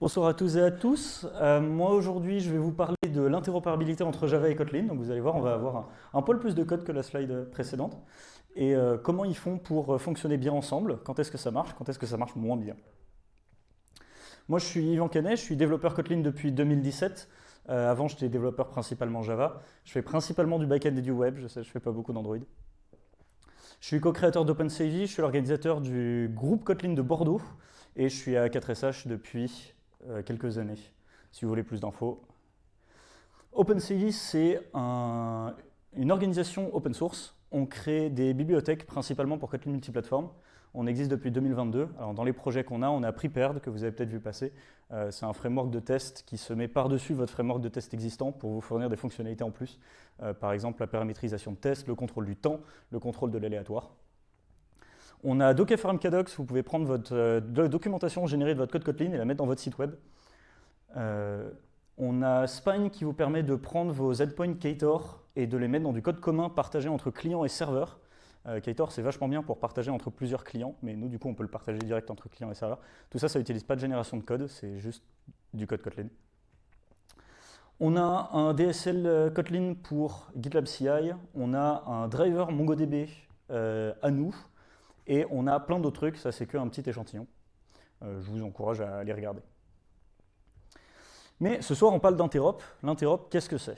Bonsoir à tous et à tous. Moi aujourd'hui je vais vous parler de l'interopérabilité entre Java et Kotlin. Donc vous allez voir, on va avoir un poil plus de code que la slide précédente. Et comment ils font pour fonctionner bien ensemble, quand est-ce que ça marche, quand est-ce que ça marche moins bien. Moi je suis Yvan Canet, je suis développeur Kotlin depuis 2017. Avant j'étais développeur principalement Java. Je fais principalement du back-end et du web, je sais, je fais pas beaucoup d'Android. Je suis co-créateur d'OpenCV, je suis l'organisateur du groupe Kotlin de Bordeaux et je suis à 4SH depuis quelques années, si vous voulez plus d'infos. OpenCV, c'est une organisation open source. On crée des bibliothèques principalement pour Kotlin multiplateforme. On existe depuis 2022. Alors, dans les projets qu'on a, on a Prepared, que vous avez peut-être vu passer. C'est un framework de test qui se met par-dessus votre framework de test existant pour vous fournir des fonctionnalités en plus. Par exemple, la paramétrisation de test, le contrôle du temps, le contrôle de l'aléatoire. On a Dockerfarm KDocs, vous pouvez prendre votre documentation générée de votre code Kotlin et la mettre dans votre site web. On a Spine qui vous permet de prendre vos endpoints Ktor et de les mettre dans du code commun partagé entre clients et serveurs. Ktor, c'est vachement bien pour partager entre plusieurs clients, mais nous, du coup, on peut le partager direct entre clients et serveurs. Tout ça, ça n'utilise pas de génération de code, c'est juste du code Kotlin. On a un DSL Kotlin pour GitLab CI, on a un driver MongoDB à nous, et on a plein d'autres trucs, ça c'est qu'un petit échantillon. Je vous encourage à aller regarder. Mais ce soir, on parle d'interop. L'interop, qu'est-ce que c'est?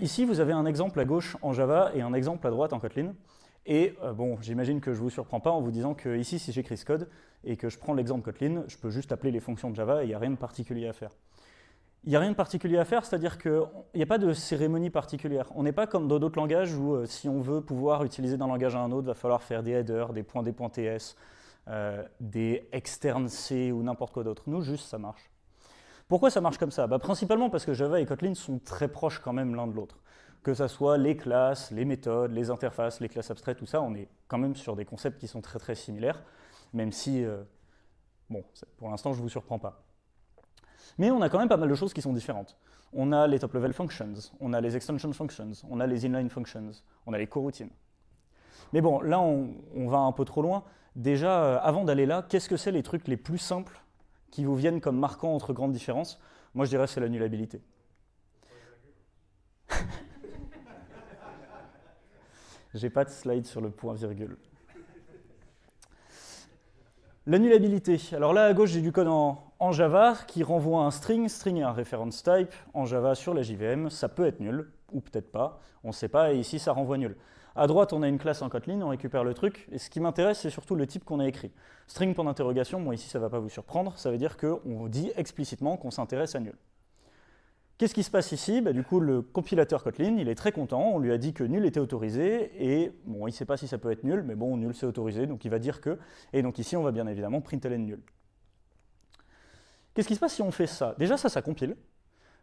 Ici, vous avez un exemple à gauche en Java et un exemple à droite en Kotlin. Et bon, j'imagine que je ne vous surprends pas en vous disant que ici, si j'écris ce code et que je prends l'exemple Kotlin, je peux juste appeler les fonctions de Java et il n'y a rien de particulier à faire. Il n'y a rien de particulier à faire, c'est-à-dire qu'il n'y a pas de cérémonie particulière. On n'est pas comme dans d'autres langages où si on veut pouvoir utiliser d'un langage à un autre, il va falloir faire des headers, des points .ts, des externes C ou n'importe quoi d'autre. Nous, juste, ça marche. Pourquoi ça marche comme ça? Principalement parce que Java et Kotlin sont très proches quand même l'un de l'autre. Que ce soit les classes, les méthodes, les interfaces, les classes abstraites, tout ça, on est quand même sur des concepts qui sont très très similaires, même si, bon, pour l'instant, je ne vous surprends pas. Mais on a quand même pas mal de choses qui sont différentes. On a les top-level functions, on a les extension functions, on a les inline functions, on a les coroutines. Mais bon, là, on va un peu trop loin. Déjà, avant d'aller là, qu'est-ce que c'est les trucs les plus simples qui vous viennent comme marquants entre grandes différences? Moi, je dirais que c'est la nullabilité. J'ai pas de slide sur le point virgule. La nullabilité. Alors là, à gauche, j'ai du code en Java qui renvoie un string. String est un reference type. En Java, sur la JVM, ça peut être nul, ou peut-être pas. On ne sait pas, et ici, ça renvoie nul. À droite, on a une classe en Kotlin, on récupère le truc. Et ce qui m'intéresse, c'est surtout le type qu'on a écrit. String point d'interrogation, bon, ici, ça ne va pas vous surprendre. Ça veut dire qu'on dit explicitement qu'on s'intéresse à nul. Qu'est-ce qui se passe ici? Du coup, le compilateur Kotlin, il est très content, on lui a dit que nul était autorisé, et bon, il ne sait pas si ça peut être nul, mais bon, nul c'est autorisé, donc il va dire que, et donc ici, on va bien évidemment println nul. Qu'est-ce qui se passe si on fait ça? Déjà, ça compile.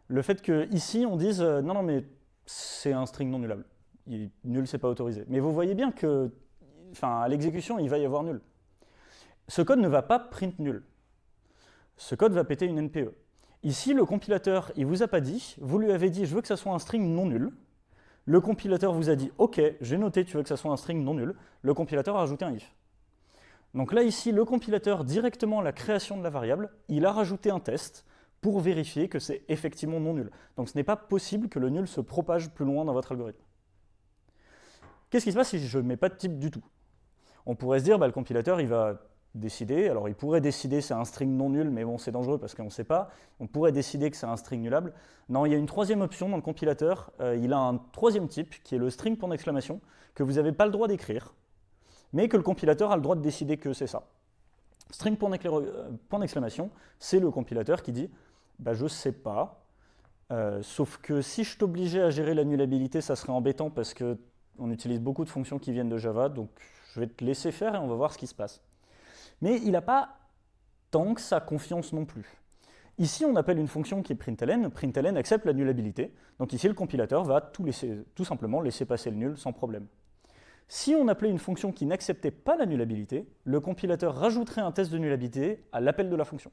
Le fait qu'ici, on dise, non, mais c'est un string non nullable. Nul, c'est pas autorisé. Mais vous voyez bien que, à l'exécution, il va y avoir nul. Ce code ne va pas print nul. Ce code va péter une NPE. Ici, le compilateur, il ne vous a pas dit, vous lui avez dit, je veux que ça soit un string non nul. Le compilateur vous a dit, ok, j'ai noté, tu veux que ça soit un string non nul. Le compilateur a rajouté un if. Donc là, ici, le compilateur, directement à la création de la variable, il a rajouté un test pour vérifier que c'est effectivement non nul. Donc ce n'est pas possible que le nul se propage plus loin dans votre algorithme. Qu'est-ce qui se passe si je ne mets pas de type du tout? On pourrait se dire, le compilateur, il va décider, alors il pourrait décider c'est un string non nul, mais bon c'est dangereux parce qu'on ne sait pas, on pourrait décider que c'est un string nullable. Non, il y a une troisième option dans le compilateur, il a un troisième type qui est le string point d'exclamation, que vous n'avez pas le droit d'écrire, mais que le compilateur a le droit de décider que c'est ça. String point d'exclamation, c'est le compilateur qui dit je ne sais pas, sauf que si je t'obligeais à gérer la nullabilité, ça serait embêtant parce qu'on utilise beaucoup de fonctions qui viennent de Java, donc je vais te laisser faire et on va voir ce qui se passe. Mais il n'a pas tant que ça confiance non plus. Ici, on appelle une fonction qui est println. Println accepte la nullabilité. Donc ici, le compilateur va tout simplement laisser passer le nul sans problème. Si on appelait une fonction qui n'acceptait pas la nullabilité, le compilateur rajouterait un test de nullabilité à l'appel de la fonction.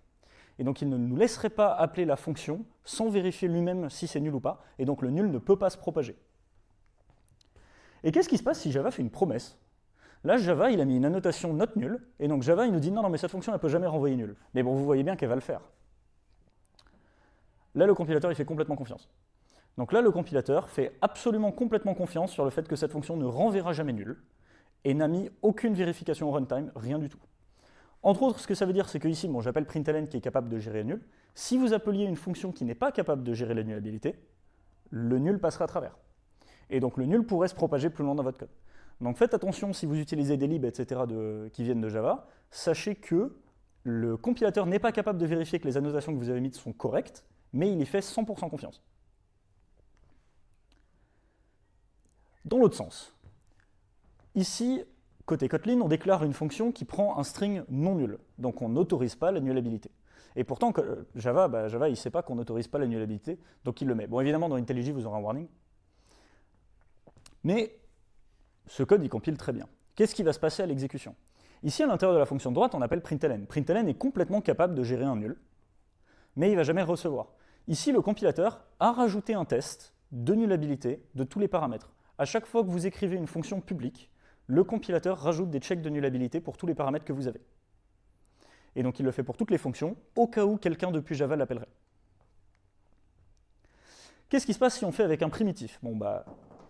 Et donc il ne nous laisserait pas appeler la fonction sans vérifier lui-même si c'est nul ou pas. Et donc le nul ne peut pas se propager. Et qu'est-ce qui se passe si Java fait une promesse? Là, Java, il a mis une annotation not null, et donc Java, il nous dit non, mais cette fonction, elle ne peut jamais renvoyer nul. Mais bon, vous voyez bien qu'elle va le faire. Là, le compilateur, il fait complètement confiance. Donc là, le compilateur fait absolument complètement confiance sur le fait que cette fonction ne renverra jamais nul et n'a mis aucune vérification au runtime, rien du tout. Entre autres, ce que ça veut dire, c'est que ici, bon, j'appelle println qui est capable de gérer nul. Si vous appeliez une fonction qui n'est pas capable de gérer la nullabilité, le nul passera à travers. Et donc le nul pourrait se propager plus loin dans votre code. Donc faites attention si vous utilisez des libs, etc. qui viennent de Java, sachez que le compilateur n'est pas capable de vérifier que les annotations que vous avez mises sont correctes, mais il y fait 100% confiance. Dans l'autre sens, ici, côté Kotlin, on déclare une fonction qui prend un string non nul, donc on n'autorise pas la nullabilité. Et pourtant, Java, il ne sait pas qu'on n'autorise pas la nullabilité, donc il le met. Bon, évidemment, dans IntelliJ, vous aurez un warning. Mais ce code, il compile très bien. Qu'est-ce qui va se passer à l'exécution? Ici, à l'intérieur de la fonction de droite, on appelle println. Println est complètement capable de gérer un nul, mais il ne va jamais recevoir. Ici, le compilateur a rajouté un test de nullabilité de tous les paramètres. À chaque fois que vous écrivez une fonction publique, le compilateur rajoute des checks de nullabilité pour tous les paramètres que vous avez. Et donc il le fait pour toutes les fonctions, au cas où quelqu'un depuis Java l'appellerait. Qu'est-ce qui se passe si on fait avec un primitif? Bon,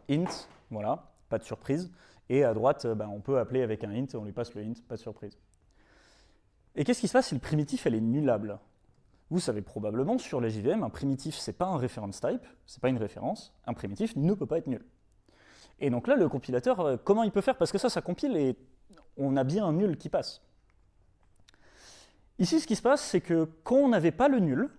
int, voilà, pas de surprise. Et à droite, on peut appeler avec un int, on lui passe le int, pas de surprise. Et qu'est-ce qui se passe si le primitif elle est nullable? Vous savez probablement, sur la JVM, un primitif, c'est pas un reference type, c'est pas une référence, un primitif ne peut pas être nul. Et donc là, le compilateur, comment il peut faire? Parce que ça compile et on a bien un nul qui passe. Ici, ce qui se passe, c'est que quand on n'avait pas le nul,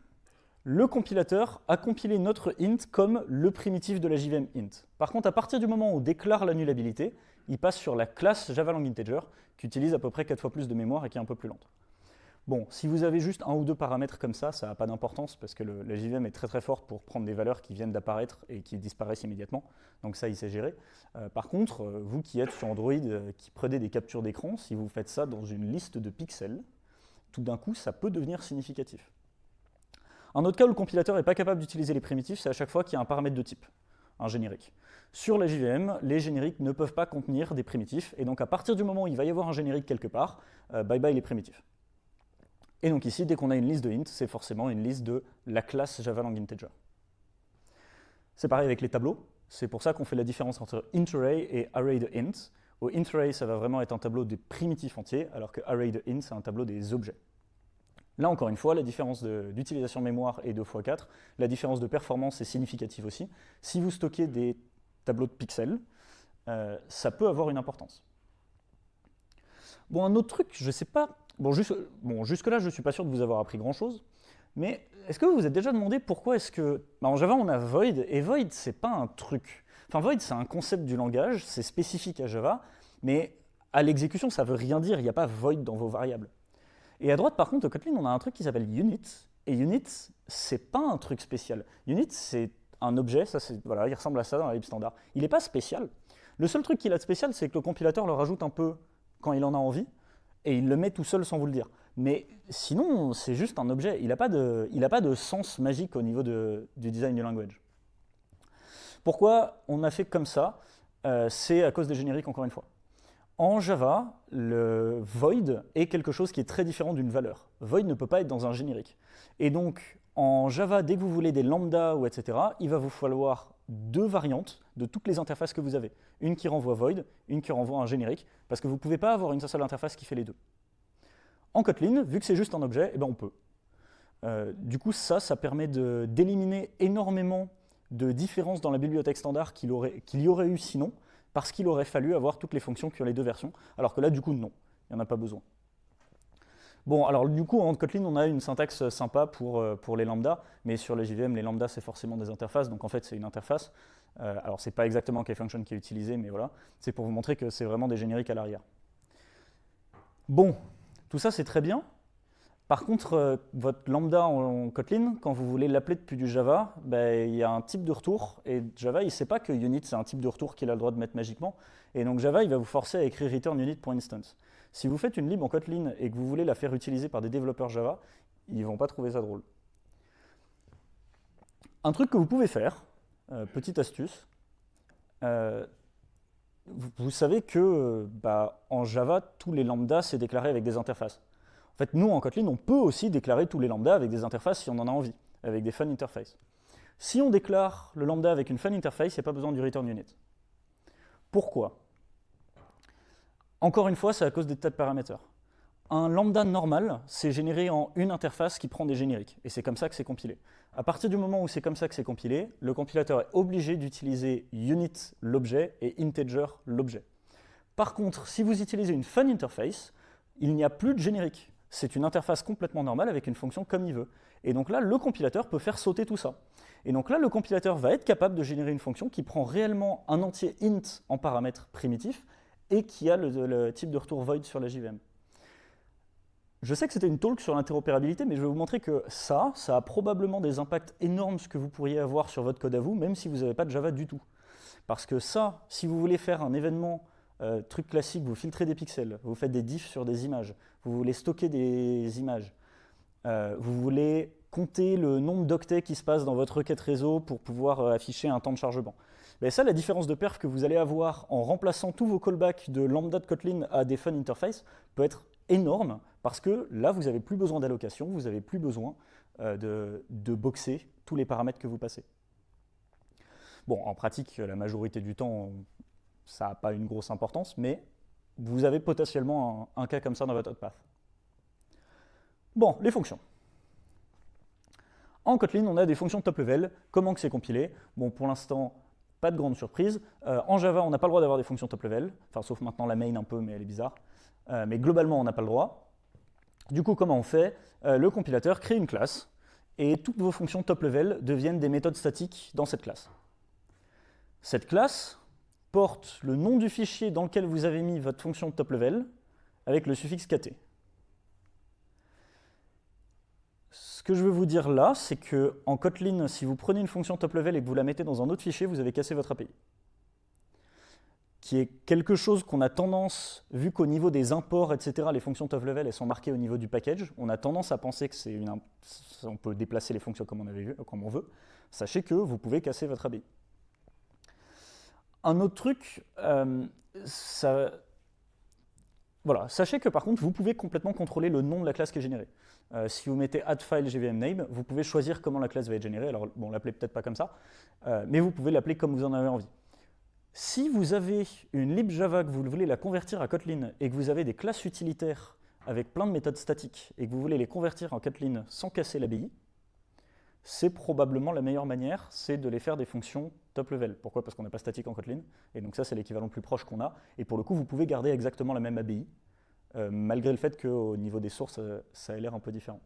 le compilateur a compilé notre int comme le primitif de la JVM int. Par contre, à partir du moment où on déclare la nullabilité, il passe sur la classe Java Lang Integer, qui utilise à peu près 4 fois plus de mémoire et qui est un peu plus lente. Bon, si vous avez juste un ou deux paramètres comme ça n'a pas d'importance parce que la JVM est très très forte pour prendre des valeurs qui viennent d'apparaître et qui disparaissent immédiatement. Donc ça, il sait gérer. Par contre, vous qui êtes sur Android, qui prenez des captures d'écran, si vous faites ça dans une liste de pixels, tout d'un coup, ça peut devenir significatif. Un autre cas où le compilateur n'est pas capable d'utiliser les primitifs, c'est à chaque fois qu'il y a un paramètre de type, un générique. Sur la JVM, les génériques ne peuvent pas contenir des primitifs, et donc à partir du moment où il va y avoir un générique quelque part, bye bye les primitifs. Et donc ici, dès qu'on a une liste de int, c'est forcément une liste de la classe Java Lang Integer. C'est pareil avec les tableaux, c'est pour ça qu'on fait la différence entre intArray et array de int. Au intArray, ça va vraiment être un tableau des primitifs entiers, alors que array de int, c'est un tableau des objets. Là, encore une fois, la différence d'utilisation mémoire est 2 x 4. La différence de performance est significative aussi. Si vous stockez des tableaux de pixels, ça peut avoir une importance. Bon, un autre truc, je ne sais pas... jusque-là, je ne suis pas sûr de vous avoir appris grand-chose, mais est-ce que vous vous êtes déjà demandé pourquoi est-ce que... en Java, on a void, et void, c'est pas un truc. Enfin, void, c'est un concept du langage, c'est spécifique à Java, mais à l'exécution, ça ne veut rien dire, il n'y a pas void dans vos variables. Et à droite, par contre, au Kotlin, on a un truc qui s'appelle unit. Et unit, c'est pas un truc spécial. Unit, c'est un objet, voilà, il ressemble à ça dans la lib standard. Il n'est pas spécial. Le seul truc qu'il a de spécial, c'est que le compilateur le rajoute un peu quand il en a envie, et il le met tout seul sans vous le dire. Mais sinon, c'est juste un objet. Il n'a pas de sens magique au niveau du design du language. Pourquoi on a fait comme ça? C'est à cause des génériques, encore une fois. En Java, le void est quelque chose qui est très différent d'une valeur. Void ne peut pas être dans un générique. Et donc, en Java, dès que vous voulez des lambda ou etc., il va vous falloir deux variantes de toutes les interfaces que vous avez. Une qui renvoie void, une qui renvoie un générique, parce que vous ne pouvez pas avoir une seule interface qui fait les deux. En Kotlin, vu que c'est juste un objet, on peut. Du coup, ça permet d'éliminer énormément de différences dans la bibliothèque standard qu'il y aurait eu sinon, parce qu'il aurait fallu avoir toutes les fonctions qui ont les deux versions, alors que là, du coup, non, il n'y en a pas besoin. Bon, alors du coup, en Kotlin, on a une syntaxe sympa pour les lambdas, mais sur les JVM, les lambdas, c'est forcément des interfaces, donc en fait, c'est une interface. Alors, c'est pas exactement kfunction qui est utilisé, mais voilà, c'est pour vous montrer que c'est vraiment des génériques à l'arrière. Bon, tout ça, c'est très bien. Par contre, votre lambda en Kotlin, quand vous voulez l'appeler depuis du Java, il y a un type de retour, et Java, il ne sait pas que unit, c'est un type de retour qu'il a le droit de mettre magiquement, et donc Java, il va vous forcer à écrire return unit.instance. Si vous faites une lib en Kotlin et que vous voulez la faire utiliser par des développeurs Java, ils ne vont pas trouver ça drôle. Un truc que vous pouvez faire, petite astuce, vous savez que en Java, tous les lambdas, c'est déclaré avec des interfaces. En fait, nous, en Kotlin, on peut aussi déclarer tous les lambdas avec des interfaces si on en a envie, avec des fun interfaces. Si on déclare le lambda avec une fun interface, il n'y a pas besoin du return unit. Pourquoi? Encore une fois, c'est à cause des tas de paramètres. Un lambda normal, c'est généré en une interface qui prend des génériques, et c'est comme ça que c'est compilé. À partir du moment où c'est comme ça que c'est compilé, le compilateur est obligé d'utiliser unit l'objet et integer l'objet. Par contre, si vous utilisez une fun interface, il n'y a plus de générique. C'est une interface complètement normale avec une fonction comme il veut. Et donc là, le compilateur peut faire sauter tout ça. Et donc là, le compilateur va être capable de générer une fonction qui prend réellement un entier int en paramètre primitif et qui a le type de retour void sur la JVM. Je sais que c'était une talk sur l'interopérabilité, mais je vais vous montrer que ça a probablement des impacts énormes que vous pourriez avoir sur votre code à vous, même si vous n'avez pas de Java du tout. Parce que ça, si vous voulez faire un événement, truc classique, vous filtrez des pixels, vous faites des diffs sur des images, vous voulez stocker des images, vous voulez compter le nombre d'octets qui se passe dans votre requête réseau pour pouvoir afficher un temps de chargement. Mais ça, la différence de perf que vous allez avoir en remplaçant tous vos callbacks de lambda de Kotlin à des fun interfaces peut être énorme parce que là, vous n'avez plus besoin d'allocation, vous n'avez plus besoin de boxer tous les paramètres que vous passez. Bon, en pratique, la majorité du temps, ça n'a pas une grosse importance, mais vous avez potentiellement un cas comme ça dans votre path. Bon, les fonctions. En Kotlin, on a des fonctions top level. Comment que c'est compilé? Bon, pour l'instant, pas de grande surprise. En Java, on n'a pas le droit d'avoir des fonctions top level, enfin, sauf maintenant la main un peu, mais elle est bizarre. Mais globalement, on n'a pas le droit. Du coup, comment on fait? Le compilateur crée une classe, et toutes vos fonctions top level deviennent des méthodes statiques dans cette classe. Cette classe porte le nom du fichier dans lequel vous avez mis votre fonction top level avec le suffixe kt. Ce que je veux vous dire là, c'est qu'en Kotlin, si vous prenez une fonction top level et que vous la mettez dans un autre fichier, vous avez cassé votre API. Qui est quelque chose qu'on a tendance, vu qu'au niveau des imports, etc., les fonctions top level, elles sont marquées au niveau du package, on a tendance à penser que on peut déplacer les fonctions comme on veut. Sachez que vous pouvez casser votre API. Un autre truc, voilà, sachez que par contre, vous pouvez complètement contrôler le nom de la classe qui est générée. Si vous mettez add_file JVM_name, vous pouvez choisir comment la classe va être générée. Alors, bon, l'appelez peut-être pas comme ça, mais vous pouvez l'appeler comme vous en avez envie. Si vous avez une lib Java que vous voulez la convertir à Kotlin et que vous avez des classes utilitaires avec plein de méthodes statiques et que vous voulez les convertir en Kotlin sans casser l'ABI, c'est probablement la meilleure manière, c'est de les faire des fonctions top level. Pourquoi? Parce qu'on n'a pas statique en Kotlin, et donc ça c'est l'équivalent le plus proche qu'on a, et pour le coup vous pouvez garder exactement la même ABI, malgré le fait qu'au niveau des sources ça a l'air un peu différent.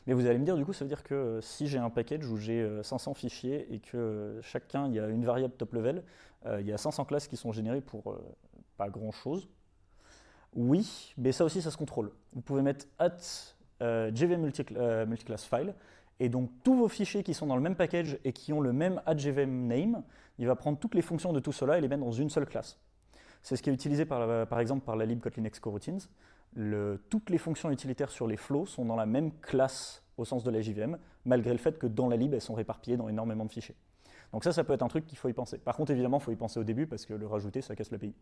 Mais vous allez me dire, du coup, ça veut dire que si j'ai un package où j'ai 500 fichiers et que chacun, il y a une variable top level, il y a 500 classes qui sont générées pour pas grand-chose. Oui, mais ça aussi, ça se contrôle. Vous pouvez mettre @jvm multiclass file, et donc tous vos fichiers qui sont dans le même package et qui ont le même @jvm name, il va prendre toutes les fonctions de tout cela et les mettre dans une seule classe. C'est ce qui est utilisé par exemple par la lib Kotlin Xcoroutines. Toutes les fonctions utilitaires sur les flows sont dans la même classe au sens de la JVM, malgré le fait que dans la lib, elles sont réparpillées dans énormément de fichiers. Donc ça peut être un truc qu'il faut y penser. Par contre, évidemment, il faut y penser au début, parce que le rajouter, ça casse l'API.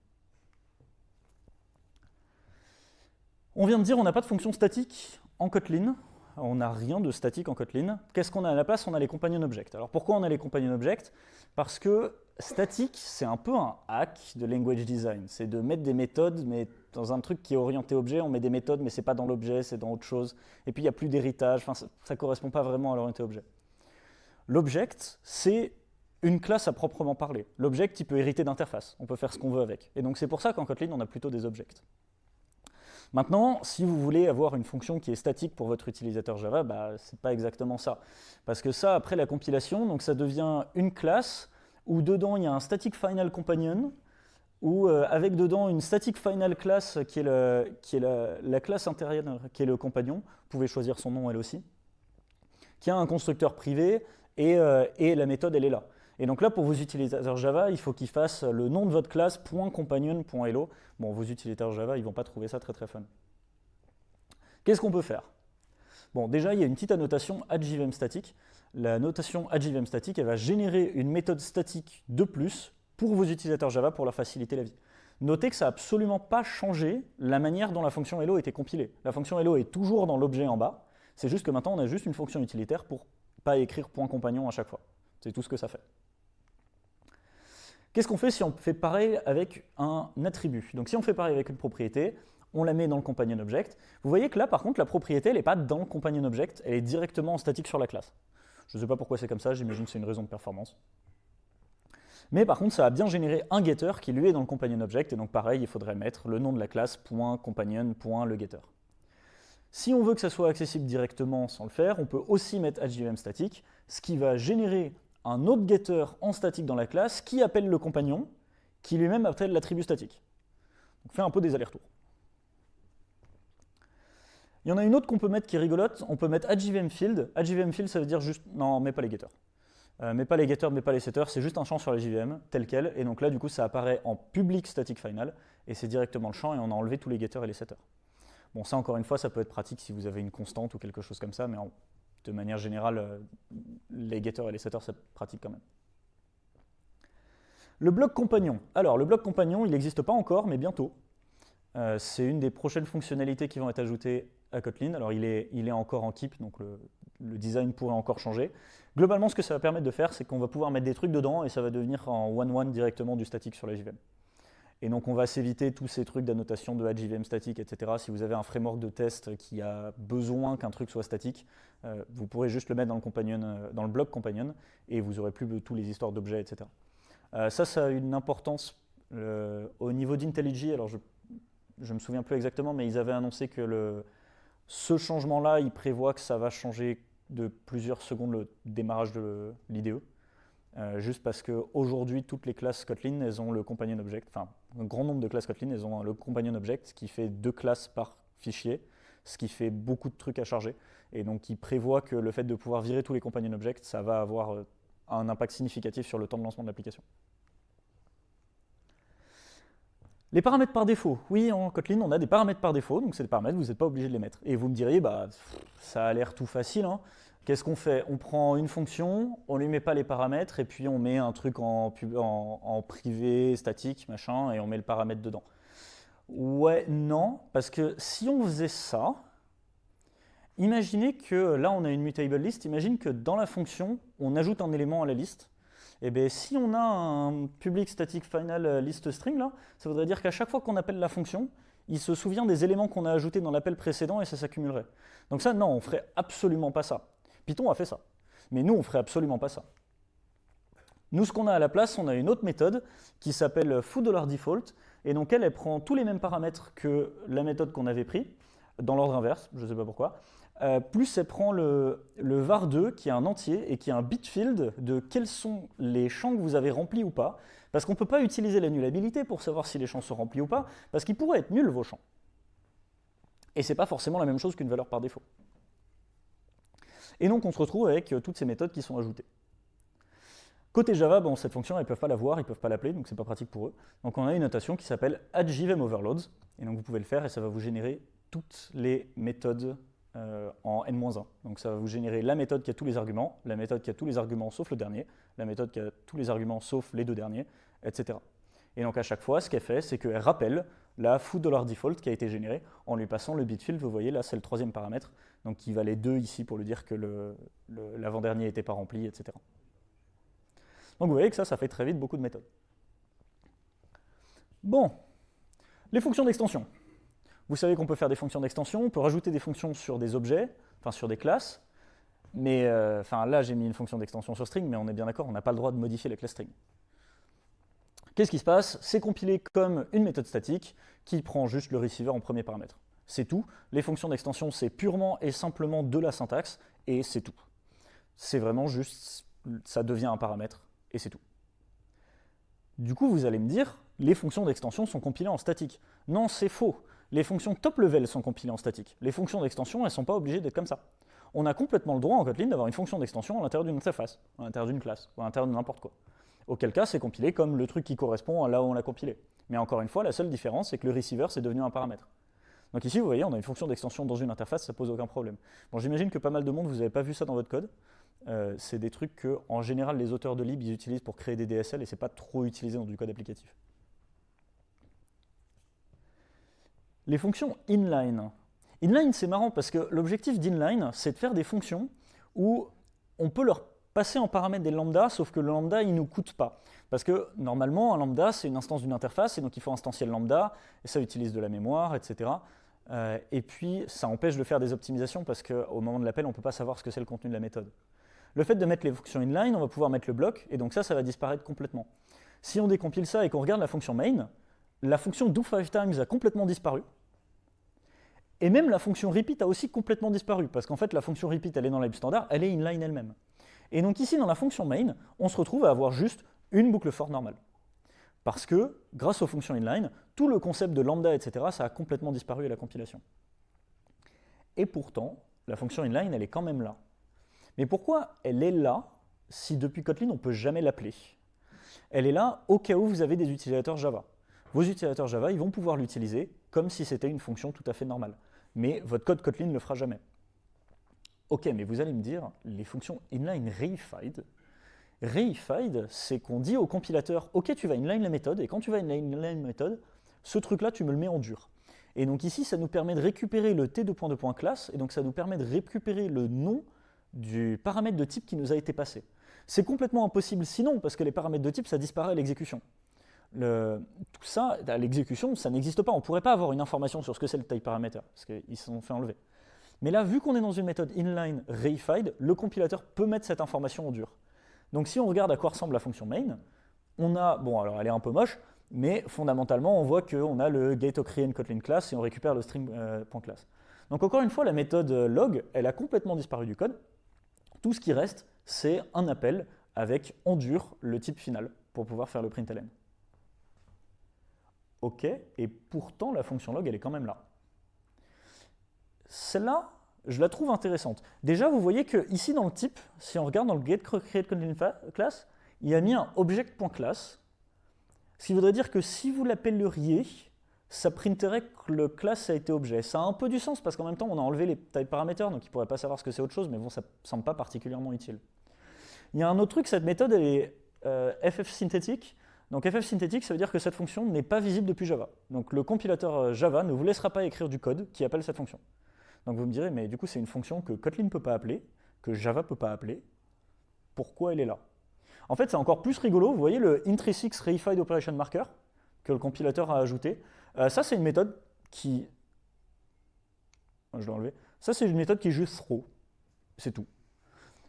On vient de dire on n'a pas de fonction statique en Kotlin. On n'a rien de statique en Kotlin. Qu'est-ce qu'on a à la place? On a les companion objects. Alors pourquoi on a les companion objects? Parce que statique, c'est un peu un hack de language design. C'est de mettre des méthodes, mais dans un truc qui est orienté objet, on met des méthodes, mais c'est pas dans l'objet, c'est dans autre chose. Et puis il n'y a plus d'héritage, enfin, ça ne correspond pas vraiment à l'orienté objet. L'object, c'est une classe à proprement parler. L'object, il peut hériter d'interface. On peut faire ce qu'on veut avec. Et donc c'est pour ça qu'en Kotlin, on a plutôt des objects. Maintenant, si vous voulez avoir une fonction qui est statique pour votre utilisateur Java, ce n'est pas exactement ça. Parce que ça, après la compilation, donc ça devient une classe où dedans il y a un static final companion, ou avec dedans une static final class qui est la classe intérieure qui est le compagnon. Vous pouvez choisir son nom elle aussi, qui a un constructeur privé et la méthode elle est là. Et donc là, pour vos utilisateurs Java, il faut qu'ils fassent le nom de votre classe .companion.hello. Bon, vos utilisateurs Java, ils ne vont pas trouver ça très très fun. Qu'est-ce qu'on peut faire? Bon, déjà, il y a une petite annotation @jvmstatic. La notation @jvmstatic, elle va générer une méthode statique de plus pour vos utilisateurs Java pour leur faciliter la vie. Notez que ça n'a absolument pas changé la manière dont la fonction hello était compilée. La fonction hello est toujours dans l'objet en bas, c'est juste que maintenant on a juste une fonction utilitaire pour pas écrire point compagnon à chaque fois. C'est tout ce que ça fait. Qu'est-ce qu'on fait si on fait pareil avec un attribut? Donc si on fait pareil avec une propriété, on la met dans le companion object. Vous voyez que là, par contre, la propriété, elle n'est pas dans le companion object, elle est directement en statique sur la classe. Je ne sais pas pourquoi c'est comme ça, j'imagine que c'est une raison de performance. Mais par contre, ça a bien généré un getter qui lui est dans le companion object, et donc pareil, il faudrait mettre le nom de la classe .companion.legetter. Si on veut que ça soit accessible directement sans le faire, on peut aussi mettre HJVM statique, ce qui va générer un autre getter en statique dans la classe qui appelle le compagnon, qui lui-même appelle l'attribut statique. Donc fait un peu des allers-retours. Il y en a une autre qu'on peut mettre qui est rigolote, on peut mettre HJVM field. HJVM field, ça veut dire juste, non, mets pas les getters. Mets pas les getters, mets pas les setters, c'est juste un champ sur les JVM, tel quel, et donc là, du coup, ça apparaît en public static final, et c'est directement le champ, et on a enlevé tous les getters et les setters. Bon, ça, encore une fois, ça peut être pratique si vous avez une constante ou quelque chose comme ça, mais de manière générale, les getters et les setters, c'est pratique quand même. Le bloc compagnon. Alors, le bloc compagnon, il n'existe pas encore, mais bientôt. C'est une des prochaines fonctionnalités qui vont être ajoutées à Kotlin. Alors, il est encore en keep, donc le design pourrait encore changer. Globalement, ce que ça va permettre de faire, c'est qu'on va pouvoir mettre des trucs dedans et ça va devenir en one-one directement du statique sur la JVM. Et donc, on va s'éviter tous ces trucs d'annotation de HJVM statique, etc. Si vous avez un framework de test qui a besoin qu'un truc soit statique, vous pourrez juste le mettre dans le companion, dans le bloc companion, et vous n'aurez plus tous les histoires d'objets, etc. Ça a une importance au niveau d'IntelliJ. Alors, je ne me souviens plus exactement, mais ils avaient annoncé que ce changement-là, il prévoit que ça va changer de plusieurs secondes le démarrage de l'IDE. Juste parce qu'aujourd'hui, toutes les classes Kotlin, elles ont le companion object, enfin, un grand nombre de classes Kotlin, elles ont le companion object qui fait 2 classes par fichier, ce qui fait beaucoup de trucs à charger. Et donc, il prévoit que le fait de pouvoir virer tous les companion objects, ça va avoir un impact significatif sur le temps de lancement de l'application. Les paramètres par défaut. Oui, en Kotlin, on a des paramètres par défaut, donc c'est des paramètres, vous n'êtes pas obligé de les mettre. Et vous me diriez, bah, ça a l'air tout facile, hein. Qu'est-ce qu'on fait? On prend une fonction, on ne lui met pas les paramètres, et puis on met un truc en privé, statique, machin, et on met le paramètre dedans. Ouais, non, parce que si on faisait ça, imaginez que là on a une mutable list, imagine que dans la fonction, on ajoute un élément à la liste. Et bien si on a un public static final list string, là, ça voudrait dire qu'à chaque fois qu'on appelle la fonction, il se souvient des éléments qu'on a ajoutés dans l'appel précédent et ça s'accumulerait. Donc ça, non, on ne ferait absolument pas ça. Python a fait ça, mais nous, on ne ferait absolument pas ça. Nous, ce qu'on a à la place, on a une autre méthode qui s'appelle foo$default, et donc elle prend tous les mêmes paramètres que la méthode qu'on avait pris, dans l'ordre inverse, je ne sais pas pourquoi, plus elle prend le var2 qui est un entier et qui est un bit field de quels sont les champs que vous avez remplis ou pas, parce qu'on ne peut pas utiliser la nullabilité pour savoir si les champs sont remplis ou pas, parce qu'ils pourraient être nuls vos champs. Et ce n'est pas forcément la même chose qu'une valeur par défaut. Et donc on se retrouve avec toutes ces méthodes qui sont ajoutées. Côté Java, bon, cette fonction, ils ne peuvent pas la voir, ils ne peuvent pas l'appeler, donc c'est pas pratique pour eux. Donc on a une notation qui s'appelle @jvmoverloads, et donc vous pouvez le faire et ça va vous générer toutes les méthodes en n-1. Donc ça va vous générer la méthode qui a tous les arguments, la méthode qui a tous les arguments sauf le dernier, la méthode qui a tous les arguments sauf les 2 derniers, etc. Et donc à chaque fois, ce qu'elle fait, c'est qu'elle rappelle la foo$default qui a été générée en lui passant le bit field. Vous voyez, là, c'est le 3e paramètre, donc qui valait 2 ici pour lui dire que l'avant-dernier n'était pas rempli, etc. Donc vous voyez que ça fait très vite beaucoup de méthodes. Bon, les fonctions d'extension. Vous savez qu'on peut faire des fonctions d'extension, on peut rajouter des fonctions sur des objets, enfin sur des classes, mais là j'ai mis une fonction d'extension sur string, mais on est bien d'accord, on n'a pas le droit de modifier la classe string. Qu'est-ce qui se passe? C'est compilé comme une méthode statique qui prend juste le receiver en premier paramètre. C'est tout. Les fonctions d'extension, c'est purement et simplement de la syntaxe, et c'est tout. C'est vraiment juste, ça devient un paramètre, et c'est tout. Du coup, vous allez me dire, les fonctions d'extension sont compilées en statique. Non, c'est faux. Les fonctions top level sont compilées en statique. Les fonctions d'extension, elles ne sont pas obligées d'être comme ça. On a complètement le droit en Kotlin d'avoir une fonction d'extension à l'intérieur d'une interface, à l'intérieur d'une classe, ou à l'intérieur de n'importe quoi. Auquel cas, c'est compilé comme le truc qui correspond à là où on l'a compilé. Mais encore une fois, la seule différence, c'est que le receiver, c'est devenu un paramètre. Donc ici, vous voyez, on a une fonction d'extension dans une interface, ça pose aucun problème. Bon, j'imagine que pas mal de monde, vous n'avez pas vu ça dans votre code. C'est des trucs que, en général, les auteurs de lib, ils utilisent pour créer des DSL, et c'est pas trop utilisé dans du code applicatif. Les fonctions inline. Inline, c'est marrant parce que l'objectif d'inline, c'est de faire des fonctions où on peut leur passer en paramètre des lambda, sauf que le lambda, il ne nous coûte pas. Parce que normalement, un lambda, c'est une instance d'une interface, et donc il faut instantier le lambda, et ça utilise de la mémoire, etc. Et puis, ça empêche de faire des optimisations parce qu'au moment de l'appel, on ne peut pas savoir ce que c'est le contenu de la méthode. Le fait de mettre les fonctions inline, on va pouvoir mettre le bloc, et donc ça va disparaître complètement. Si on décompile ça et qu'on regarde la fonction main, la fonction do 5 times a complètement disparu, et même la fonction repeat a aussi complètement disparu, parce qu'en fait la fonction repeat elle est dans la lib standard, elle est inline elle-même. Et donc ici dans la fonction main, on se retrouve à avoir juste une boucle for normale. Parce que grâce aux fonctions inline, tout le concept de lambda, etc., ça a complètement disparu à la compilation. Et pourtant, la fonction inline, elle est quand même là. Mais pourquoi elle est là si depuis Kotlin on ne peut jamais l'appeler? Elle est là au cas où vous avez des utilisateurs Java. Vos utilisateurs Java, ils vont pouvoir l'utiliser comme si c'était une fonction tout à fait normale. Mais votre code Kotlin ne le fera jamais. Ok, mais vous allez me dire, les fonctions inline reified, c'est qu'on dit au compilateur, ok, tu vas inline la méthode, et quand tu vas inline la méthode, ce truc-là, tu me le mets en dur. Et donc ici, ça nous permet de récupérer le t2.2.class, et donc ça nous permet de récupérer le nom du paramètre de type qui nous a été passé. C'est complètement impossible sinon, parce que les paramètres de type, ça disparaît à l'exécution. Tout ça, à l'exécution, ça n'existe pas. On ne pourrait pas avoir une information sur ce que c'est le type parameter, parce qu'ils se sont fait enlever. Mais là, vu qu'on est dans une méthode inline reified, le compilateur peut mettre cette information en dur. Donc si on regarde à quoi ressemble la fonction main, on a, bon alors elle est un peu moche, mais fondamentalement on voit qu'on a le getOcreate Kotlin class et on récupère le string.class. Donc encore une fois, la méthode log, elle a complètement disparu du code. Tout ce qui reste, c'est un appel avec en dur le type final pour pouvoir faire le println. Ok, et pourtant la fonction log, elle est quand même là. Celle-là, je la trouve intéressante. Déjà, vous voyez que ici dans le type, si on regarde dans le getCreateContentClass, il a mis un object.class, ce qui voudrait dire que si vous l'appelleriez, ça printerait que le class a été objet. Ça a un peu du sens parce qu'en même temps, on a enlevé les type parameters, donc il ne pourrait pas savoir ce que c'est autre chose, mais bon, ça ne semble pas particulièrement utile. Il y a un autre truc, cette méthode, elle est ffSynthetic. Donc ffSynthetic, ça veut dire que cette fonction n'est pas visible depuis Java. Donc le compilateur Java ne vous laissera pas écrire du code qui appelle cette fonction. Donc vous me direz, mais du coup c'est une fonction que Kotlin ne peut pas appeler, que Java ne peut pas appeler. Pourquoi elle est là? En fait, c'est encore plus rigolo. Vous voyez le intrinsic reified operation marker que le compilateur a ajouté. Ça, c'est une méthode qui... Je dois enlever. Ça, c'est une méthode qui est juste throw. C'est tout.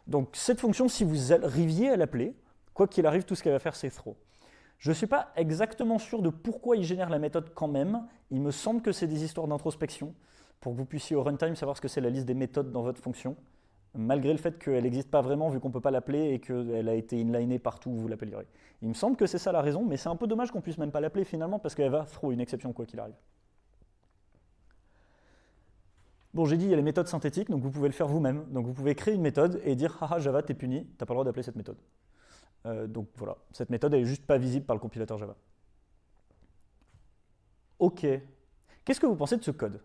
Donc cette fonction, si vous arriviez à l'appeler, quoi qu'il arrive, tout ce qu'elle va faire, c'est throw. Je ne suis pas exactement sûr de pourquoi il génère la méthode quand même. Il me semble que c'est des histoires d'introspection pour que vous puissiez au runtime savoir ce que c'est la liste des méthodes dans votre fonction, malgré le fait qu'elle n'existe pas vraiment vu qu'on ne peut pas l'appeler et qu'elle a été inlinée partout où vous l'appellerez. Il me semble que c'est ça la raison, mais c'est un peu dommage qu'on ne puisse même pas l'appeler finalement parce qu'elle va throw une exception quoi qu'il arrive. Bon, j'ai dit, il y a les méthodes synthétiques, donc vous pouvez le faire vous-même. Donc vous pouvez créer une méthode et dire « Haha, Java, t'es puni, t'as pas le droit d'appeler cette méthode ». Donc voilà, cette méthode elle est juste pas visible par le compilateur Java. Ok, qu'est-ce que vous pensez de ce code?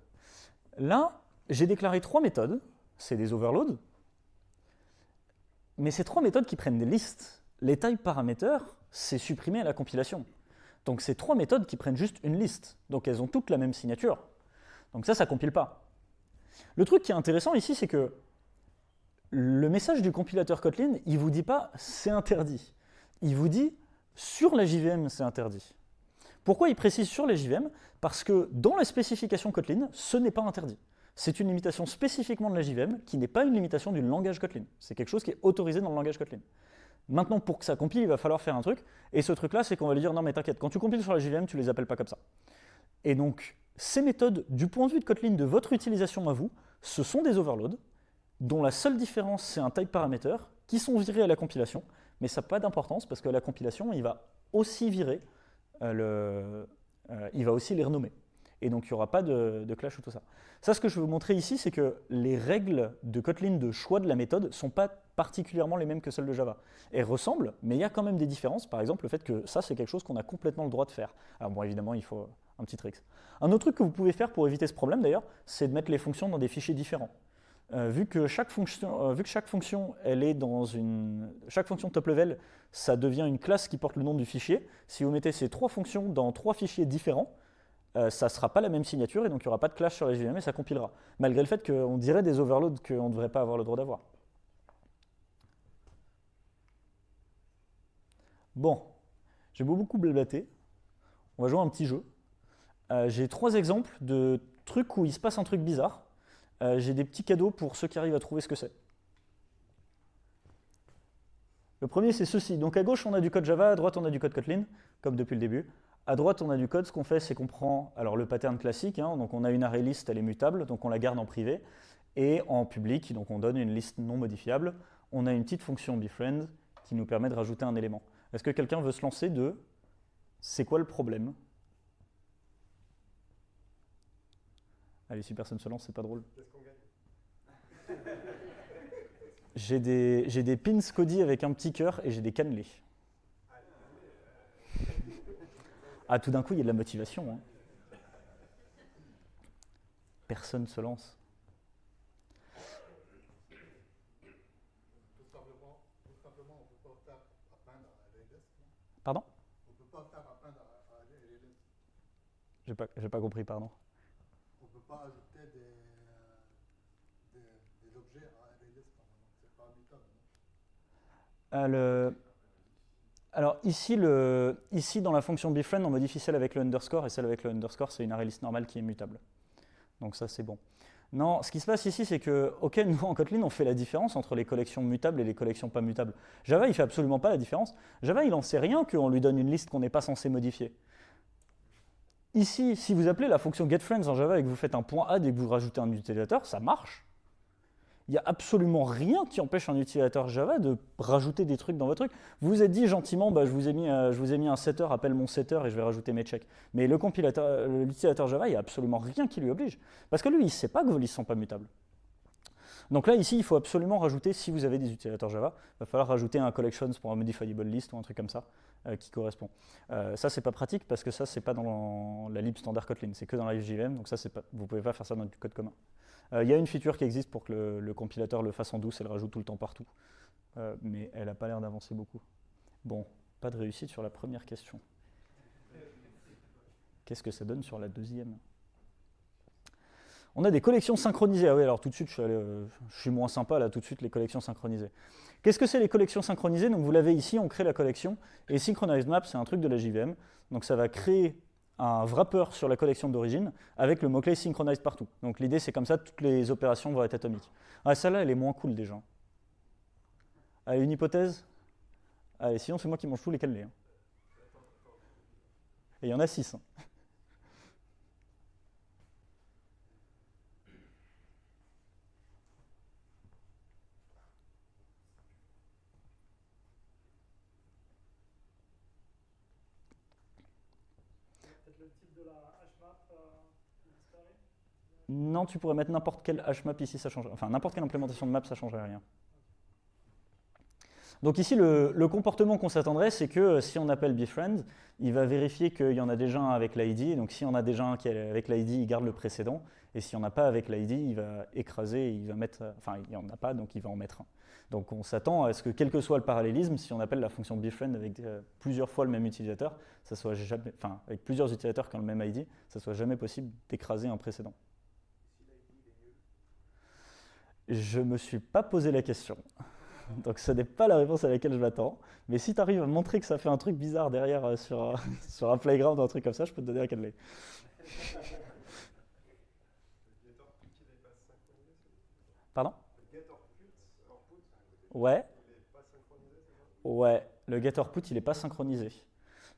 Là, j'ai déclaré 3 méthodes, c'est des overloads, mais ces 3 méthodes qui prennent des listes, les type parameters, c'est supprimé à la compilation. Donc c'est 3 méthodes qui prennent juste une liste, donc elles ont toutes la même signature. Donc ça compile pas. Le truc qui est intéressant ici, c'est que le message du compilateur Kotlin, il ne vous dit pas « c'est interdit ». Il vous dit « sur la JVM, c'est interdit ». Pourquoi il précise sur la JVM? Parce que dans la spécification Kotlin, ce n'est pas interdit. C'est une limitation spécifiquement de la JVM qui n'est pas une limitation du langage Kotlin. C'est quelque chose qui est autorisé dans le langage Kotlin. Maintenant, pour que ça compile, il va falloir faire un truc. Et ce truc-là, c'est qu'on va lui dire « non mais t'inquiète, quand tu compiles sur la JVM, tu ne les appelles pas comme ça ». Et donc, ces méthodes, du point de vue de Kotlin, de votre utilisation à vous, ce sont des overloads, dont la seule différence, c'est un type parameter, qui sont virés à la compilation, mais ça n'a pas d'importance, parce qu'à la compilation, il va aussi virer, il va aussi les renommer. Et donc, il n'y aura pas de clash ou tout ça. Ça, ce que je veux vous montrer ici, c'est que les règles de Kotlin de choix de la méthode ne sont pas particulièrement les mêmes que celles de Java. Elles ressemblent, mais il y a quand même des différences. Par exemple, le fait que ça, c'est quelque chose qu'on a complètement le droit de faire. Alors bon, évidemment, il faut un petit trick. Un autre truc que vous pouvez faire pour éviter ce problème, d'ailleurs, c'est de mettre les fonctions dans des fichiers différents. Vu que chaque fonction, elle est dans chaque fonction top level, ça devient une classe qui porte le nom du fichier. Si vous mettez ces 3 fonctions dans 3 fichiers différents, ça ne sera pas la même signature et donc il n'y aura pas de clash sur la JVM et ça compilera. Malgré le fait qu'on dirait des overloads qu'on ne devrait pas avoir le droit d'avoir. Bon, j'ai beaucoup blablaté. On va jouer à un petit jeu. J'ai 3 exemples de trucs où il se passe un truc bizarre. J'ai des petits cadeaux pour ceux qui arrivent à trouver ce que c'est. Le premier, c'est ceci. Donc à gauche, on a du code Java, à droite, on a du code Kotlin, comme depuis le début. À droite, on a du code. Ce qu'on fait, c'est qu'on prend alors, le pattern classique. Donc on a une array list, elle est mutable, donc on la garde en privé. Et en public, donc on donne une liste non modifiable. On a une petite fonction befriend qui nous permet de rajouter un élément. Est-ce que quelqu'un veut se lancer de c'est quoi le problème? Allez, si personne se lance, c'est pas drôle. Qu'est-ce qu'on gagne? J'ai des pins Cody avec un petit cœur et j'ai des cannelés. Ah, tout d'un coup, il y a de la motivation. Hein. Personne se lance. Tout simplement, on ne peut pas faire apprendre à LLS. Pardon? On ne peut pas faire apprendre à LLS. J'ai pas compris, pardon. On ne peut pas ajouter des objets à LLS. C'est pas mutable. Alors ici, dans la fonction befriend, on modifie celle avec le underscore, et celle avec le underscore, c'est une array list normale qui est mutable. Donc ça, c'est bon. Non, ce qui se passe ici, c'est que, ok, nous, en Kotlin, on fait la différence entre les collections mutables et les collections pas mutables. Java, il fait absolument pas la différence. Java, il en sait rien qu'on lui donne une liste qu'on n'est pas censé modifier. Ici, si vous appelez la fonction getFriends en Java et que vous faites un point add et que vous rajoutez un utilisateur, ça marche. Il n'y a absolument rien qui empêche un utilisateur Java de rajouter des trucs dans votre truc. Vous vous êtes dit gentiment, je vous ai mis un setter, appelle mon setter et je vais rajouter mes checks. Mais l'utilisateur Java, il n'y a absolument rien qui lui oblige. Parce que lui, il ne sait pas que vos listes ne sont pas mutables. Donc là, ici, il faut absolument rajouter, si vous avez des utilisateurs Java, il va falloir rajouter un collections pour un modifiable list ou un truc comme ça qui correspond. Ça, c'est pas pratique parce que ça, c'est pas dans la lib standard Kotlin, c'est que dans la JVM, donc ça, vous ne pouvez pas faire ça dans du code commun. Il y a une feature qui existe pour que le compilateur le fasse en douce et le rajoute tout le temps partout. Mais elle n'a pas l'air d'avancer beaucoup. Bon, pas de réussite sur la première question. Qu'est-ce que ça donne sur la deuxième? On a des collections synchronisées. Ah oui, alors tout de suite, je suis moins sympa là, tout de suite, les collections synchronisées. Qu'est-ce que c'est les collections synchronisées? Donc vous l'avez ici, on crée la collection. Et Synchronized Map, c'est un truc de la JVM. Donc ça va créer un wrapper sur la collection d'origine avec le mot-clé synchronized partout. Donc l'idée, c'est comme ça, toutes les opérations vont être atomiques. Ah, celle-là, elle est moins cool déjà. Allez, une hypothèse? Allez, sinon, c'est moi qui mange tous les cannelés. Hein. Et il y en a 6. Hein. Peut-être le type de la hmap qui disparaît? Non, tu pourrais mettre n'importe quelle hmap ici, ça changerait. Enfin, n'importe quelle implémentation de map, ça ne changerait rien. Donc ici, le comportement qu'on s'attendrait, c'est que si on appelle befriend, il va vérifier qu'il y en a déjà un avec l'ID. Donc si on a déjà un qui est avec l'ID, il garde le précédent. Et si on n'a pas avec l'ID, il va écraser, il va mettre... Enfin, il n'y en a pas, donc il va en mettre un. Donc on s'attend à ce que, quel que soit le parallélisme, si on appelle la fonction befriend avec plusieurs fois le même utilisateur, ça soit jamais, enfin, avec plusieurs utilisateurs qui ont le même ID, ça soit jamais possible d'écraser un précédent. Je ne me suis pas posé la question. Donc ce n'est pas la réponse à laquelle je m'attends. Mais si tu arrives à montrer que ça fait un truc bizarre derrière sur un playground ou un truc comme ça, je peux te donner un cannelé. Pardon? Ouais. Ouais, le getOutput, il n'est pas synchronisé.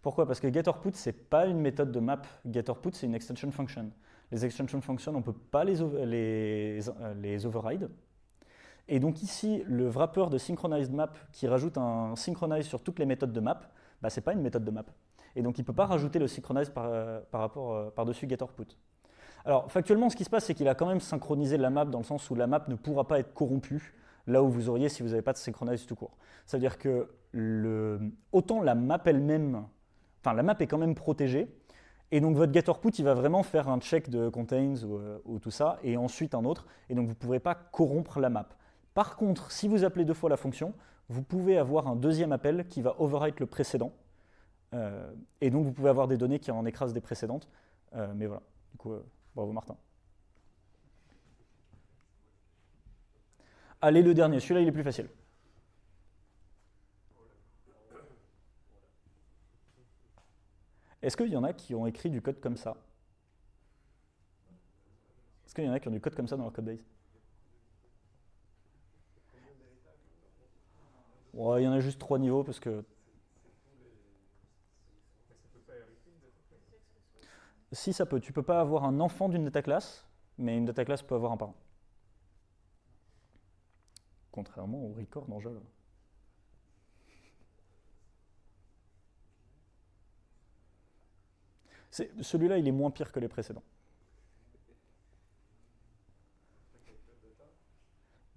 Pourquoi? Parce que getOutput, ce n'est pas une méthode de map. getOutput, c'est une extension function. Les extension functions, on ne peut pas les override. Et donc ici, le wrapper de synchronized map qui rajoute un synchronize sur toutes les méthodes de map, ce n'est pas une méthode de map. Et donc il ne peut pas rajouter le synchronize par-dessus getOutput. Alors factuellement, ce qui se passe, c'est qu'il a quand même synchronisé la map dans le sens où la map ne pourra pas être corrompue là où vous auriez si vous n'avez pas de synchronize tout court. Ça veut dire que autant la map elle-même, enfin la map est quand même protégée, et donc votre getOutput, il va vraiment faire un check de contains ou tout ça, et ensuite un autre, et donc vous ne pourrez pas corrompre la map. Par contre, si vous appelez 2 fois la fonction, vous pouvez avoir un deuxième appel qui va overwrite le précédent. Et donc, vous pouvez avoir des données qui en écrasent des précédentes. Mais voilà, du coup, bravo Martin. Allez, le dernier, celui-là il est plus facile. Est-ce qu'il y en a qui ont écrit du code comme ça? Est-ce qu'il y en a qui ont du code comme ça dans leur codebase? Ouais, il y en a juste 3 niveaux parce que... Si ça peut, tu peux pas avoir un enfant d'une data class, mais une data class peut avoir un parent. Contrairement au record dans Java. Celui-là, il est moins pire que les précédents.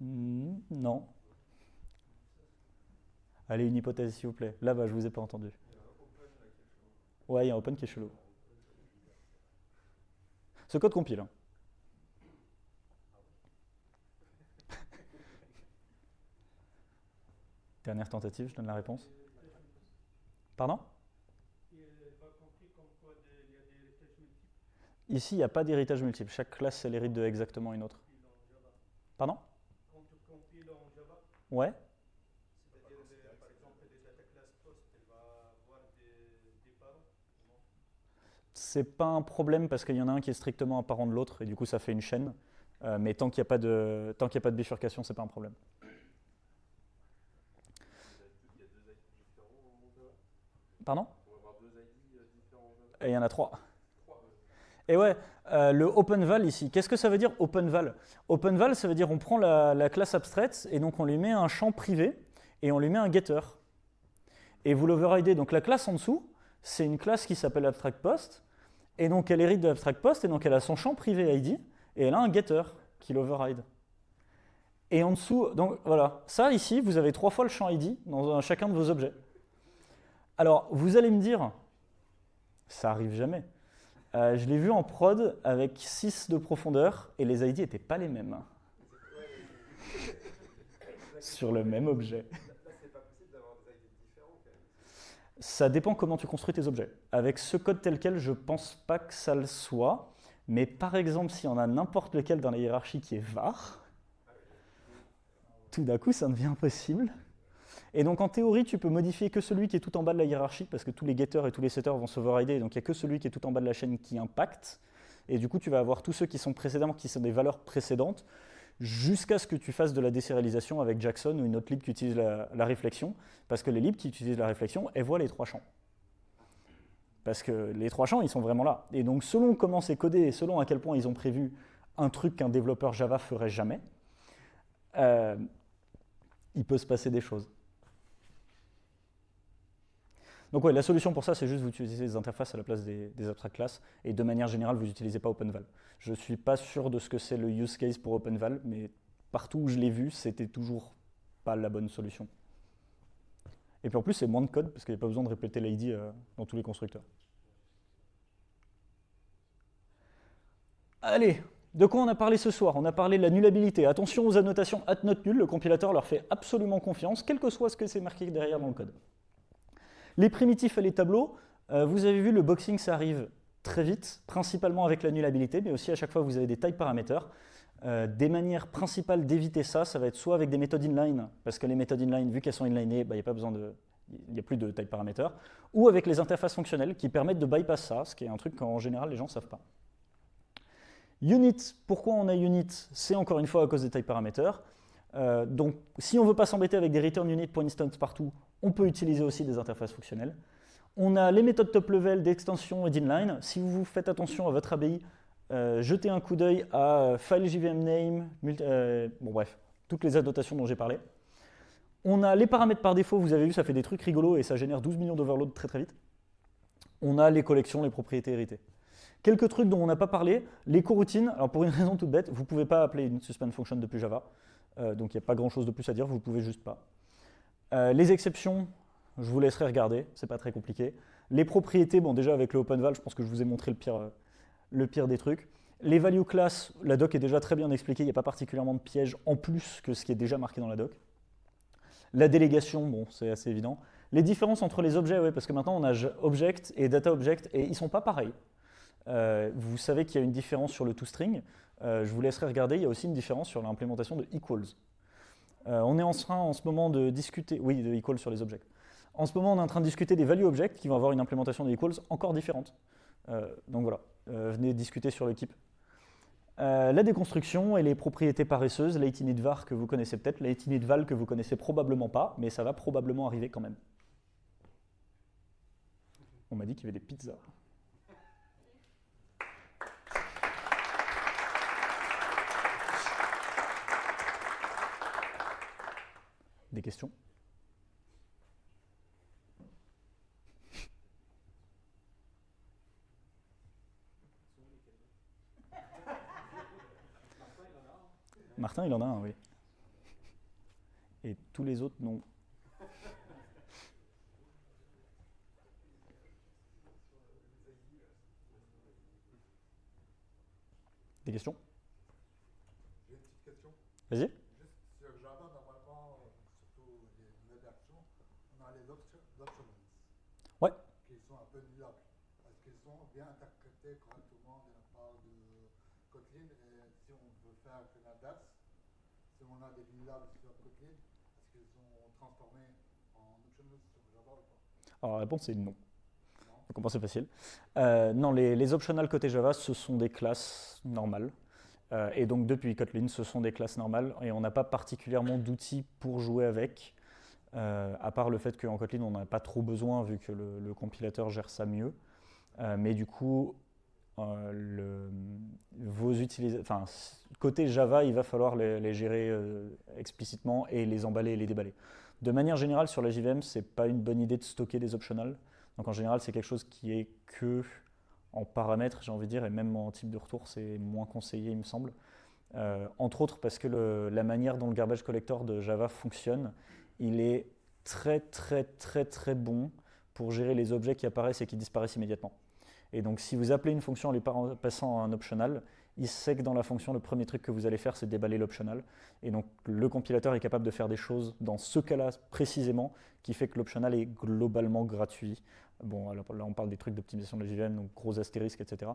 Non. Allez, une hypothèse, s'il vous plaît. Là-bas, je vous ai pas entendu. Ouais, il y a un open qui est chelou. Ce code compile. Hein. Dernière tentative, je donne la réponse. Pardon? Ici, il n'y a pas d'héritage multiple. Chaque classe, elle hérite de exactement une autre. Pardon? Ouais. C'est-à-dire, par exemple, les data class post, elle va avoir des parents? C'est pas un problème parce qu'il y en a un qui est strictement un parent de l'autre et du coup, ça fait une chaîne. Mais tant qu'il n'y a pas de bifurcation, c'est pas un problème. Pardon? Et il y en a 3. Et ouais, le OpenVal ici, qu'est-ce que ça veut dire OpenVal? OpenVal, ça veut dire on prend la classe abstraite et donc on lui met un champ privé et on lui met un getter. Et vous l'overridez. Donc la classe en dessous, c'est une classe qui s'appelle AbstractPost et donc elle hérite de AbstractPost et donc elle a son champ privé ID et elle a un getter qui l'override. Et en dessous, donc voilà, ça ici, vous avez 3 fois le champ ID dans chacun de vos objets. Alors, vous allez me dire, ça arrive jamais. Je l'ai vu en prod avec 6 de profondeur et les ID n'étaient pas les mêmes. Sur le même objet. Là, c'est pas possible d'avoir des ID différents quand même. Ça dépend comment tu construis tes objets. Avec ce code tel quel, je pense pas que ça le soit. Mais par exemple, s'il y en a n'importe lequel dans la hiérarchie qui est var, tout d'un coup, ça devient possible. Et donc en théorie, tu peux modifier que celui qui est tout en bas de la hiérarchie, parce que tous les getters et tous les setters vont s'overrider, donc il n'y a que celui qui est tout en bas de la chaîne qui impacte. Et du coup, tu vas avoir tous ceux qui sont précédents, qui sont des valeurs précédentes, jusqu'à ce que tu fasses de la désérialisation avec Jackson ou une autre lib qui utilise la réflexion, parce que les libs qui utilisent la réflexion, elles voient les 3 champs. Parce que les 3 champs, ils sont vraiment là. Et donc selon comment c'est codé et selon à quel point ils ont prévu un truc qu'un développeur Java ferait jamais, il peut se passer des choses. Donc ouais, la solution pour ça, c'est juste vous utilisez des interfaces à la place des abstract classes, et de manière générale, vous n'utilisez pas OpenVal. Je ne suis pas sûr de ce que c'est le use case pour OpenVal, mais partout où je l'ai vu, c'était toujours pas la bonne solution. Et puis en plus, c'est moins de code, parce qu'il n'y a pas besoin de répéter l'ID dans tous les constructeurs. Allez, de quoi on a parlé ce soir? On a parlé de la nullabilité. Attention aux annotations @notNull, le compilateur leur fait absolument confiance, quel que soit ce que c'est marqué derrière dans le code. Les primitifs et les tableaux, vous avez vu, le boxing, ça arrive très vite, principalement avec la nullabilité, mais aussi à chaque fois vous avez des type parameters. Des manières principales d'éviter ça, ça va être soit avec des méthodes inline, parce que les méthodes inline, vu qu'elles sont inlinées, il n'y a plus de type parameters, ou avec les interfaces fonctionnelles qui permettent de bypass ça, ce qui est un truc qu'en général les gens ne savent pas. Unit, pourquoi on a unit? C'est encore une fois à cause des type parameters. Donc si on ne veut pas s'embêter avec des return unit pour instance partout, on peut utiliser aussi des interfaces fonctionnelles. On a les méthodes top level d'extension et d'inline. Si vous faites attention à votre ABI, jetez un coup d'œil à file JVM name, bon bref, toutes les annotations dont j'ai parlé. On a les paramètres par défaut, vous avez vu, ça fait des trucs rigolos et ça génère 12 millions d'overloads très très vite. On a les collections, les propriétés héritées. Quelques trucs dont on n'a pas parlé, les coroutines. Alors pour une raison toute bête, vous ne pouvez pas appeler une suspend function depuis Java, donc il n'y a pas grand chose de plus à dire, vous ne pouvez juste pas. Les exceptions, je vous laisserai regarder, c'est pas très compliqué. Les propriétés, bon déjà avec le OpenVal, je pense que je vous ai montré le pire des trucs. Les value class, la doc est déjà très bien expliquée, il n'y a pas particulièrement de piège en plus que ce qui est déjà marqué dans la doc. La délégation, bon c'est assez évident. Les différences entre les objets, ouais, parce que maintenant on a object et data object et ils ne sont pas pareils. Vous savez qu'il y a une différence sur le toString. Je vous laisserai regarder, il y a aussi une différence sur l'implémentation de equals. On est en train en ce moment de discuter, oui, de equals sur les objets. En ce moment, on est en train de discuter des value objects qui vont avoir une implémentation de equals encore différente. Donc voilà, venez discuter sur l'équipe. La déconstruction et les propriétés paresseuses, l'eitinitvar que vous connaissez peut-être, l'eitinitval que vous connaissez probablement pas, mais ça va probablement arriver quand même. On m'a dit qu'il y avait des pizzas. Des questions? Martin, il en a un, oui. Et tous les autres, non. Des questions? J'ai une petite question. Vas-y. Juste sur Java, normalement, surtout les nouvelles versions, on a les optionals. Ouais. Qui sont un peu nulables. Est-ce qu'ils sont bien interprétés correctement de la part de Kotlin? Et si on veut faire une index, si on a des nulables sur Kotlin, est-ce qu'ils sont transformés en optionals sur Java ou pas? Alors la réponse est non. Non. Donc on pense que c'est facile. Non, les optionals côté Java, ce sont des classes normales. Et donc depuis Kotlin, ce sont des classes normales. Et on n'a pas particulièrement d'outils pour jouer avec, à part le fait qu'en Kotlin, on n'en a pas trop besoin vu que le compilateur gère ça mieux. Mais du coup, côté Java, il va falloir les gérer explicitement et les emballer et les déballer. De manière générale, sur la JVM, c'est pas une bonne idée de stocker des optionals. Donc en général, c'est quelque chose qui est que en paramètres, j'ai envie de dire, et même en type de retour, c'est moins conseillé, il me semble. Entre autres parce que la manière dont le garbage collector de Java fonctionne, il est très très bon pour gérer les objets qui apparaissent et qui disparaissent immédiatement. Et donc si vous appelez une fonction en lui passant un optional, il sait que dans la fonction, le premier truc que vous allez faire, c'est déballer l'optional. Et donc le compilateur est capable de faire des choses dans ce cas-là précisément, qui fait que l'optional est globalement gratuit. Bon, alors là on parle des trucs d'optimisation de la JVM, donc gros astérisques, etc.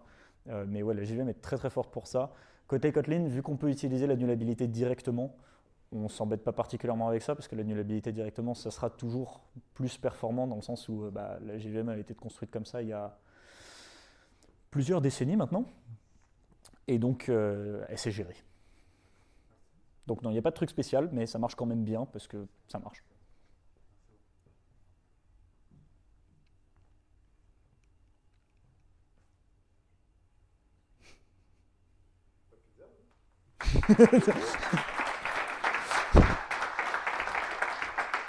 Mais ouais, la JVM est très très forte pour ça. Côté Kotlin, vu qu'on peut utiliser la nullabilité directement, on ne s'embête pas particulièrement avec ça, parce que la nullabilité directement, ça sera toujours plus performant dans le sens où la JVM a été construite comme ça il y a plusieurs décennies maintenant. Et donc, elle s'est gérée. Donc non, il n'y a pas de truc spécial, mais ça marche quand même bien, parce que ça marche. Pas de pizza, oui.